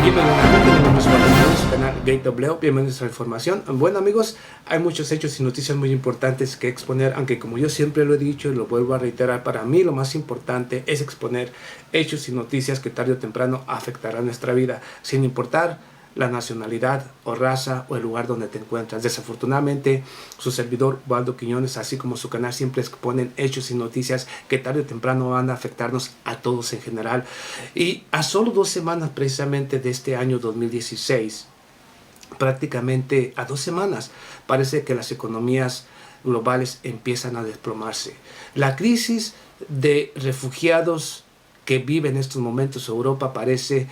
Bienvenidos a su canal GateWleo, bienvenidos a la información. Bueno amigos, hay muchos hechos y noticias muy importantes que exponer, aunque como yo siempre lo he dicho y lo vuelvo a reiterar, para mí lo más importante es exponer hechos y noticias que tarde o temprano afectarán nuestra vida, sin importar la nacionalidad o raza o el lugar donde te encuentras. Desafortunadamente, su servidor Waldo Quiñones, así como su canal, siempre exponen hechos y noticias que tarde o temprano van a afectarnos a todos en general. Y a solo 2 semanas precisamente de este año 2016, prácticamente a 2 semanas, parece que las economías globales empiezan a desplomarse. La crisis de refugiados que vive en estos momentos Europa parece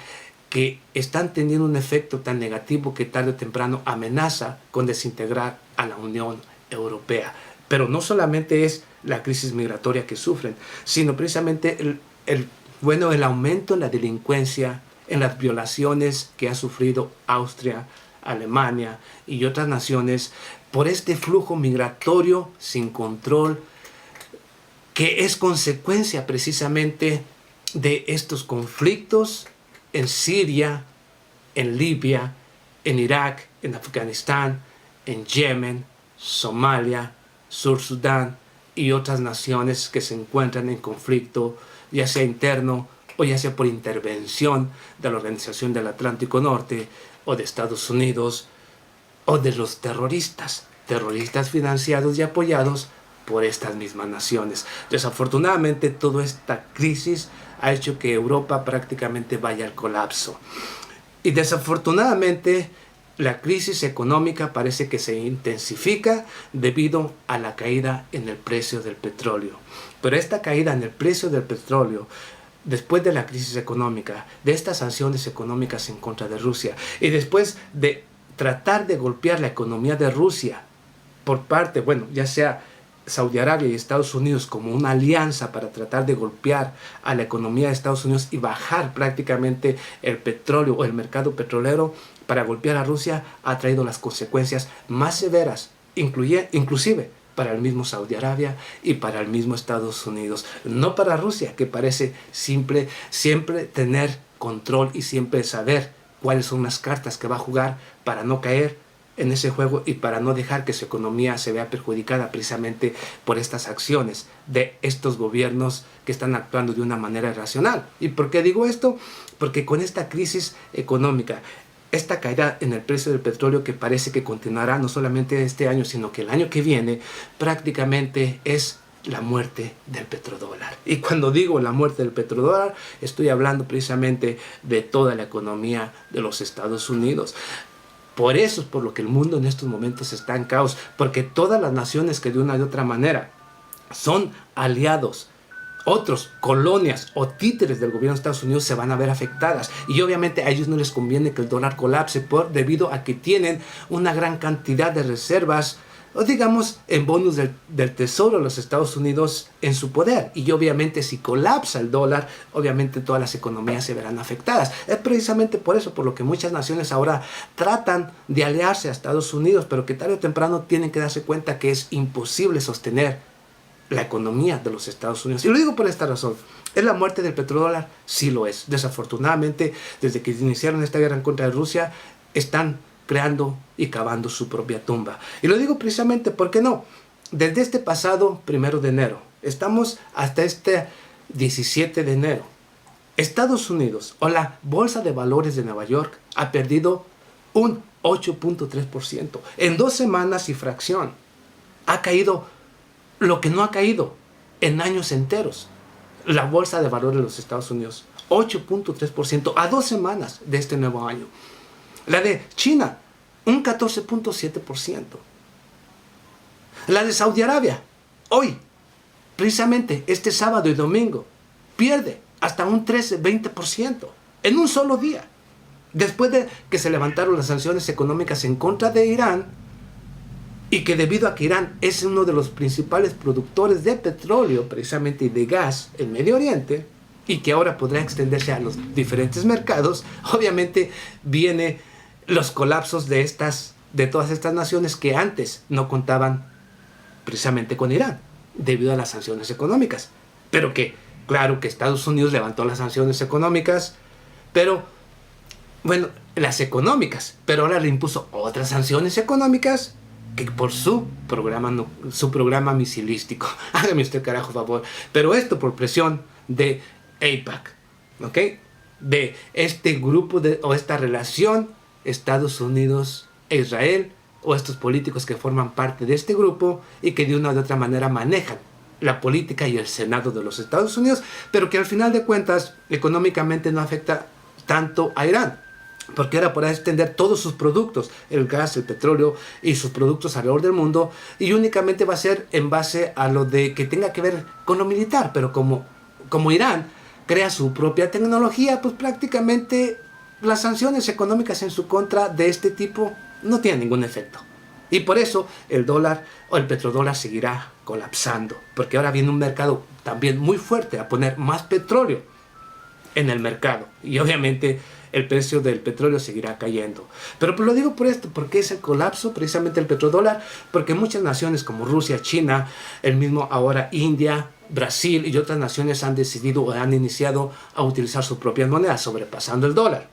que están teniendo un efecto tan negativo que tarde o temprano amenaza con desintegrar a la Unión Europea. Pero no solamente es la crisis migratoria que sufren, sino precisamente el aumento en la delincuencia, en las violaciones que ha sufrido Austria, Alemania y otras naciones por este flujo migratorio sin control que es consecuencia precisamente de estos conflictos en Siria, en Libia, en Irak, en Afganistán, en Yemen, Somalia, Sur Sudán y otras naciones que se encuentran en conflicto, ya sea interno o ya sea por intervención de la Organización del Atlántico Norte o de Estados Unidos o de los terroristas financiados y apoyados por estas mismas naciones. Desafortunadamente, toda esta crisis ha hecho que Europa prácticamente vaya al colapso. Y desafortunadamente, la crisis económica parece que se intensifica debido a la caída en el precio del petróleo. Pero esta caída en el precio del petróleo, después de la crisis económica, de estas sanciones económicas en contra de Rusia, y después de tratar de golpear la economía de Rusia por parte, bueno, ya sea Saudi Arabia y Estados Unidos como una alianza para tratar de golpear a la economía de Estados Unidos y bajar prácticamente el petróleo o el mercado petrolero para golpear a Rusia, ha traído las consecuencias más severas, inclusive para el mismo Saudi Arabia y para el mismo Estados Unidos. No para Rusia, que parece siempre tener control y siempre saber cuáles son las cartas que va a jugar para no caer en ese juego y para no dejar que su economía se vea perjudicada precisamente por estas acciones de estos gobiernos que están actuando de una manera irracional. ¿Y por qué digo esto? Porque con esta crisis económica, esta caída en el precio del petróleo que parece que continuará no solamente este año, sino que el año que viene, prácticamente es la muerte del petrodólar. Y cuando digo la muerte del petrodólar, estoy hablando precisamente de toda la economía de los Estados Unidos. Por eso es por lo que el mundo en estos momentos está en caos, porque todas las naciones que de una u otra manera son aliados, otros colonias o títeres del gobierno de Estados Unidos, se van a ver afectadas. Y obviamente a ellos no les conviene que el dólar colapse debido a que tienen una gran cantidad de reservas, o digamos en bonos del Tesoro de los Estados Unidos en su poder. Y obviamente si colapsa el dólar, obviamente todas las economías se verán afectadas. Es precisamente por eso por lo que muchas naciones ahora tratan de aliarse a Estados Unidos, pero que tarde o temprano tienen que darse cuenta que es imposible sostener la economía de los Estados Unidos. Y lo digo por esta razón. ¿Es la muerte del petrodólar? Sí lo es. Desafortunadamente, desde que iniciaron esta guerra en contra de Rusia, están creando y cavando su propia tumba. Y lo digo precisamente porque no. Desde este pasado 1 de enero, estamos hasta este 17 de enero. Estados Unidos o la Bolsa de Valores de Nueva York ha perdido un 8.3%. En 2 semanas y fracción. Ha caído lo que no ha caído en años enteros. La Bolsa de Valores de los Estados Unidos, 8.3% a 2 semanas de este nuevo año. La de China, un 14.7%. La de Saudi Arabia, hoy, precisamente este sábado y domingo, pierde hasta un 13-20% en un solo día. Después de que se levantaron las sanciones económicas en contra de Irán, y que debido a que Irán es uno de los principales productores de petróleo, precisamente, y de gas en Medio Oriente, y que ahora podrá extenderse a los diferentes mercados, obviamente viene los colapsos de todas estas naciones que antes no contaban precisamente con Irán, debido a las sanciones económicas. Pero que, claro que Estados Unidos levantó las sanciones económicas, pero Bueno, las económicas, pero ahora le impuso otras sanciones económicas que por su programa, su programa misilístico. Hágame usted carajo favor. Pero esto por presión de AIPAC, ¿ok? De este grupo o esta relación Estados Unidos e Israel, o estos políticos que forman parte de este grupo y que de una u otra manera manejan la política y el Senado de los Estados Unidos, pero que al final de cuentas económicamente no afecta tanto a Irán, porque ahora podrá extender todos sus productos, el gas, el petróleo y sus productos alrededor del mundo, y únicamente va a ser en base a lo de que tenga que ver con lo militar. Pero como Irán crea su propia tecnología, pues prácticamente las sanciones económicas en su contra de este tipo no tienen ningún efecto. Y por eso el dólar o el petrodólar seguirá colapsando, porque ahora viene un mercado también muy fuerte a poner más petróleo en el mercado, y obviamente el precio del petróleo seguirá cayendo. Pero pues lo digo por esto, porque es el colapso precisamente el petrodólar, porque muchas naciones como Rusia, China, el mismo ahora India, Brasil y otras naciones han decidido o han iniciado a utilizar sus propias monedas, sobrepasando el dólar.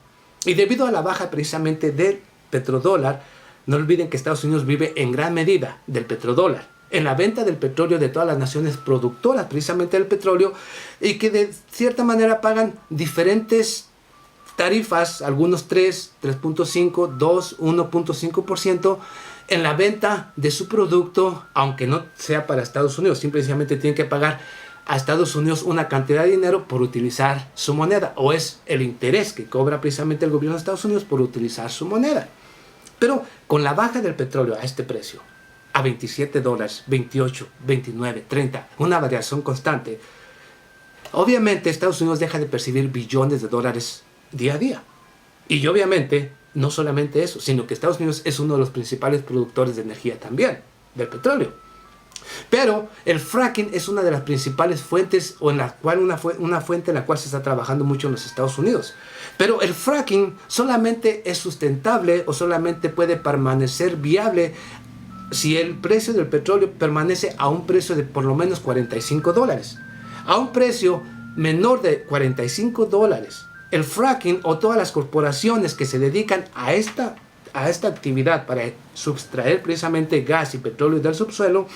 Y debido a la baja precisamente del petrodólar, no olviden que Estados Unidos vive en gran medida del petrodólar, en la venta del petróleo de todas las naciones productoras precisamente del petróleo, y que de cierta manera pagan diferentes tarifas, algunos 3, 3.5, 2, 1.5% en la venta de su producto, aunque no sea para Estados Unidos. Simplemente tienen que pagar a Estados Unidos una cantidad de dinero por utilizar su moneda, o es el interés que cobra precisamente el gobierno de Estados Unidos por utilizar su moneda. Pero con la baja del petróleo a este precio, a 27 dólares, 28, 29, 30, una variación constante, obviamente Estados Unidos deja de percibir billones de dólares día a día. Y obviamente, no solamente eso, sino que Estados Unidos es uno de los principales productores de energía también, del petróleo. Pero el fracking es una de las principales fuentes, o en la cual una fuente en la cual se está trabajando mucho en los Estados Unidos. Pero el fracking solamente es sustentable o solamente puede permanecer viable si el precio del petróleo permanece a un precio de por lo menos 45 dólares. A un precio menor de 45 dólares, el fracking o todas las corporaciones que se dedican a esta actividad para sustraer precisamente gas y petróleo del subsuelo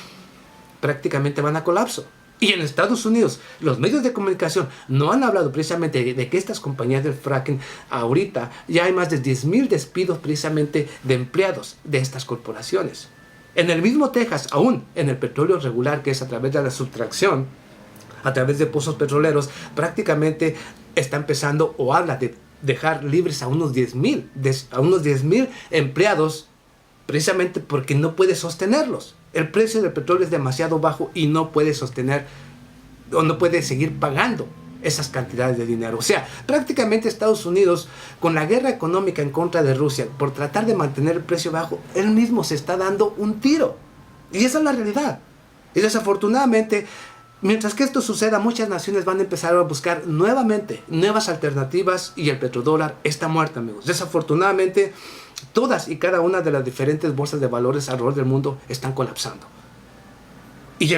prácticamente van a colapso. Y en Estados Unidos, los medios de comunicación no han hablado precisamente de que estas compañías del fracking, ahorita ya hay más de 10,000 despidos precisamente de empleados de estas corporaciones. En el mismo Texas, aún en el petróleo regular, que es a través de la sustracción, a través de pozos petroleros, prácticamente está empezando o habla de dejar libres a unos 10,000 empleados, precisamente porque no puede sostenerlos. El precio del petróleo es demasiado bajo y no puede sostener o no puede seguir pagando esas cantidades de dinero. O sea, prácticamente Estados Unidos, con la guerra económica en contra de Rusia, por tratar de mantener el precio bajo, él mismo se está dando un tiro. Y esa es la realidad. Y desafortunadamente, mientras que esto suceda, muchas naciones van a empezar a buscar nuevamente nuevas alternativas, y el petrodólar está muerto, amigos. Desafortunadamente, todas y cada una de las diferentes bolsas de valores alrededor del mundo están colapsando. Y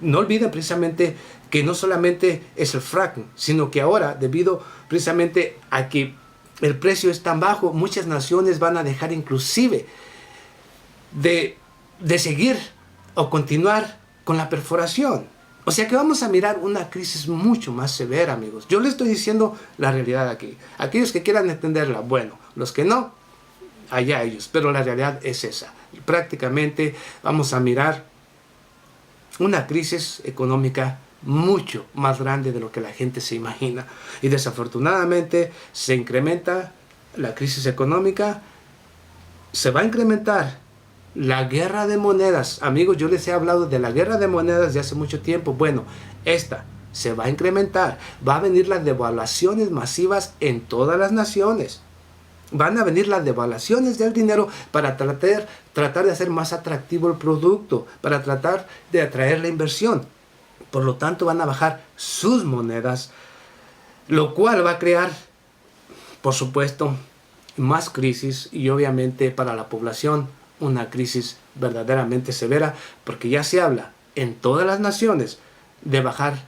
no olviden precisamente que no solamente es el fracking, sino que ahora, debido precisamente a que el precio es tan bajo, muchas naciones van a dejar inclusive de seguir o continuar con la perforación. O sea que vamos a mirar una crisis mucho más severa, amigos. Yo les estoy diciendo la realidad aquí. Aquellos que quieran entenderla, bueno. Los que no, allá ellos. Pero la realidad es esa. Prácticamente vamos a mirar una crisis económica mucho más grande de lo que la gente se imagina. Y desafortunadamente se incrementa la crisis económica, se va a incrementar la guerra de monedas. Amigos, yo les he hablado de la guerra de monedas de hace mucho tiempo. Bueno, esta se va a incrementar. Va a venir las devaluaciones masivas en todas las naciones. Van a venir las devaluaciones del dinero para tratar de hacer más atractivo el producto, para tratar de atraer la inversión. Por lo tanto, van a bajar sus monedas, lo cual va a crear, por supuesto, más crisis, y obviamente para la población una crisis verdaderamente severa, porque ya se habla en todas las naciones de bajar,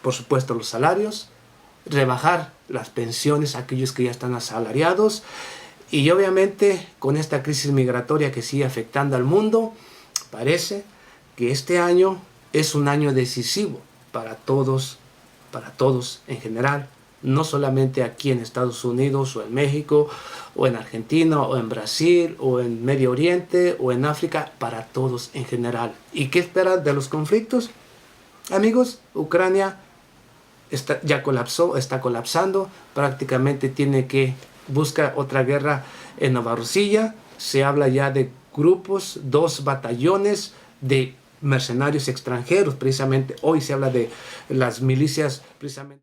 por supuesto, los salarios, rebajar las pensiones a aquellos que ya están asalariados. Y obviamente con esta crisis migratoria que sigue afectando al mundo, parece que este año es un año decisivo para todos en general, no solamente aquí en Estados Unidos o en México o en Argentina o en Brasil o en Medio Oriente o en África, para todos en general. ¿Y qué esperar de los conflictos? Amigos, Ucrania ya colapsó, está colapsando, prácticamente tiene que buscar otra guerra en Novorossia. Se habla ya de grupos, 2 batallones de mercenarios extranjeros, precisamente hoy se habla de las milicias precisamente